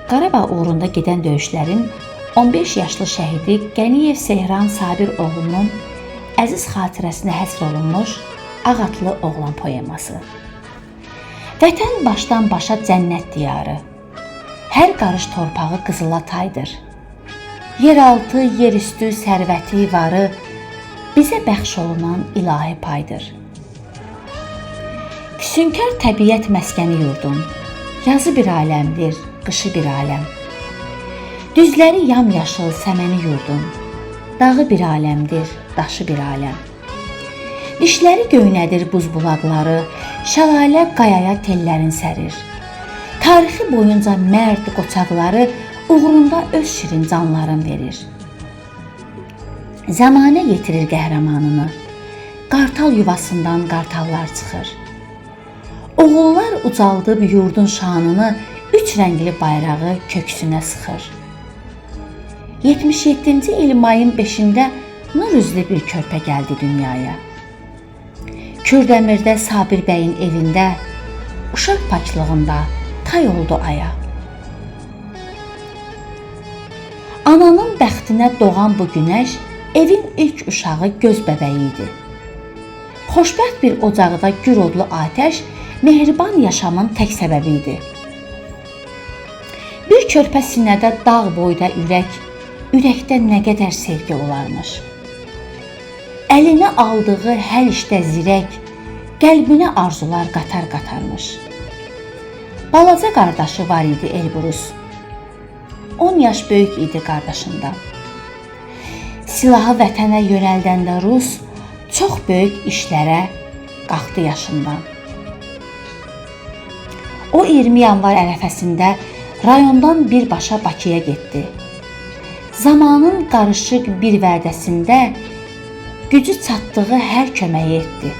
Qarabağ uğrunda gedən döyüşlərin 15 yaşlı şəhidi Qəniyev Sehran Sabir oğlunun əziz xatirəsinə həsr olunmuş Ağatlı oğlan poeması. Vətən başdan başa cənnət diyarı, hər qarış torpağı qızıla taydır. Yeraltı, yerüstü sərvəti varı bizə bəxş olunan ilahi paydır. Füsunkar təbiət məskəni yurdum, yazı bir aləmdir, qışı bir aləm. Düzləri yamyaşıl səməni yurdum, dağı bir aləmdir, daşı bir aləm. Dişləri göynədir buz bulaqları, şəlalə qayaya tellərin sərir. Tarixi boyunca mərd qoçaqları uğrunda öz şirin canların verir. Zəmanə yetirir qəhrəmanını, qartal yuvasından qartallar çıxır. Oğullar ucaldıb yurdun şanını, üç rəngli bayrağı köksünə sıxır. 77-ci il mayın 5-də nur üzlü bir körpə gəldi dünyaya. Kürdəmirdə Sabir bəyin evində, uşaq paklığında tay oldu aya. Ananın bəxtinə doğan bu günəş evin ilk uşağı göz bəbəyi idi. Xoşbəxt bir ocaqda gür odlu atəş mehriban yaşamın tək səbəbi idi. Bir körpə sinədə dağ boyda ürək, ürəkdə nə qədər sevgi olarmış. Əlinə aldığı hər işdə zirək, qəlbinə arzular qatar-qatarmış. Balaca qardaşı var idi Elbrus, 10 yaş böyük idi qardaşından. Silahı vətənə yönəldəndə Rus çox böyük işlərə qalxdı yaşından. O 20 yanvar ərəfəsində rayondan birbaşa Bakıya getdi. Zamanın qarışıq bir vədəsində gücü çatdığı hər köməyi etdi.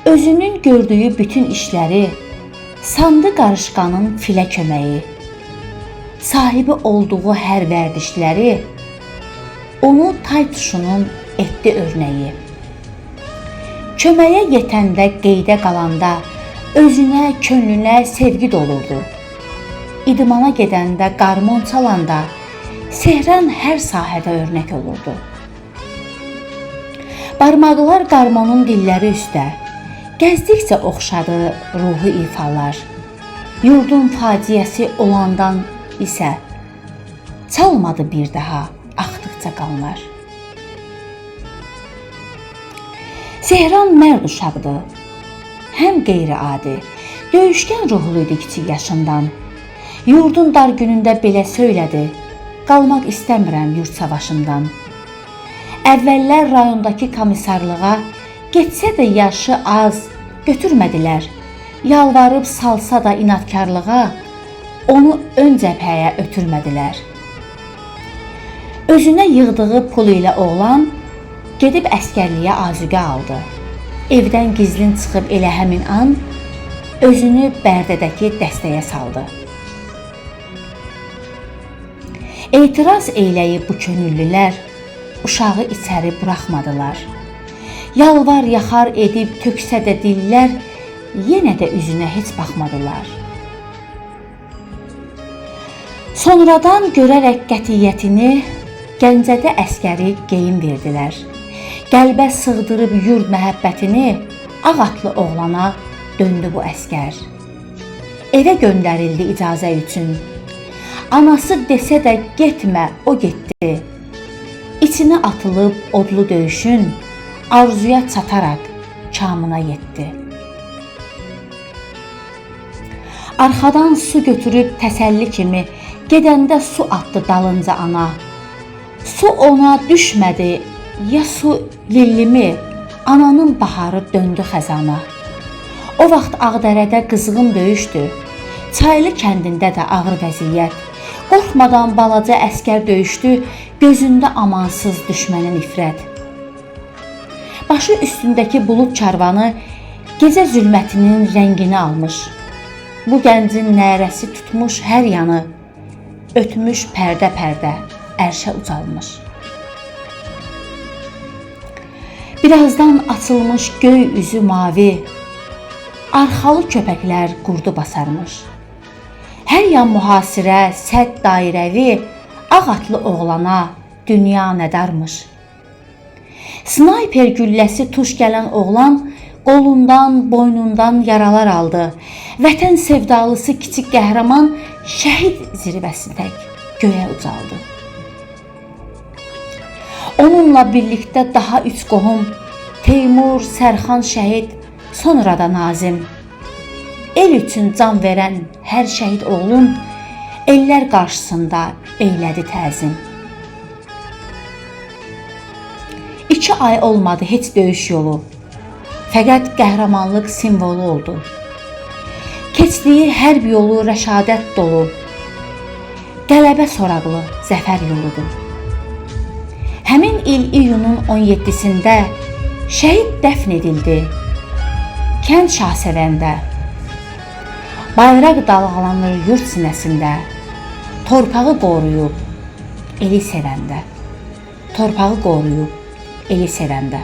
Özünün gördüyü bütün işləri sandı qarışqanın filə köməyi. Sahibi olduğu hər vərdişləri onu tay tuşunun etdi örnəyi. Köməyə yetəndə, qeydə qalanda özünə, könlünə sevgi dolurdu. İdmana gedəndə, qarmon çalanda Sehran hər sahədə örnək olurdu. Barmaqlar qarmonun dilləri üstə, gəzdikcə oxşadı ruhu ifalar. Yurdun faciəsi olandan isə çalmadı bir daha axdıqca qanlar. Sehran mərd uşaqdı, həm qeyri-adi, döyüşkən ruhlu idi kiçik yaşından. Yurdun dar günündə belə söylədi, qalmaq istəmirəm yurt savaşından. Əvvəllər rayondakı komissarlığa getsə də yaşı az götürmədilər. Yalvarıb salsa da inatkarlığa onu ön cəbhəyə ötürmədilər. Özünə yığdığı pul ilə oğlan gedib əskərliyə azuqə aldı. Evdən gizlin çıxıb elə həmin an özünü Bərdədəki dəstəyə saldı. Etiraz eyləyib bu könüllülər uşağı içəri buraxmadılar. Yalvar yaxar edib töksə də dillər yenə də üzünə heç baxmadılar. Sonradan görərək qətiyyətini Gəncədə əskəri geyim verdilər. Qəlbə sığdırıb yurd məhəbbətini Ağatlı oğlana döndü bu əskər. Evə göndərildi icazə üçün. Anası desə də getmə, o getdi. İçinə atılıb odlu döyüşün arzuya çataraq kamına yetdi. Arxadan su götürüb təsəlli kimi gedəndə su atdı dalınca ana. Su ona düşmədi, ya su lillimi, ananın baharı döndü xəzana. O vaxt Ağdərədə qızğın döyüşdü, Çaylı kəndində də ağır vəziyyət. Qorxmadan balaca əskər döyüşdü, gözündə amansız düşmənə nifrət. Başı üstündəki bulud karvanı gecə zülmətinin rəngini almış. Bu gəncin nərəsi tutmuş hər yanı, ötmüş pərdə-pərdə ərşə ucalmış. Birazdan açılmış göy üzü mavi, arxalı köpəklər qurdu basarmış. Hər yan mühasirə, sədd dairəvi, ağ atlı oğlana dünya nədarmış. Snayper gülləsi tuş gələn oğlan qolundan, boynundan yaralar aldı. Vətən sevdalısı kiçik qəhrəman şəhid zirvəsindək göyə ucaldı. Onunla birlikdə daha 3 qohum, Teymur, Sərxan şəhid, sonra da Nazim. El üçün can verən hər şəhid oğlun ellər qarşısında eylədi təzim. 2 ay olmadı heç döyüş yolu, fəqət qəhrəmanlıq simvolu oldu. Keçdiyi hərb yolu rəşadət dolu, qələbə soraqlı zəfər yoludur. Həmin il iyunun 17-sində şəhid dəfn edildi kənd Şahsevəndə. Bayraq dalğalanır yurt sinəsində, torpağı qoruyub eli sevəndə. Torpağı qoruyub eli sevəndə.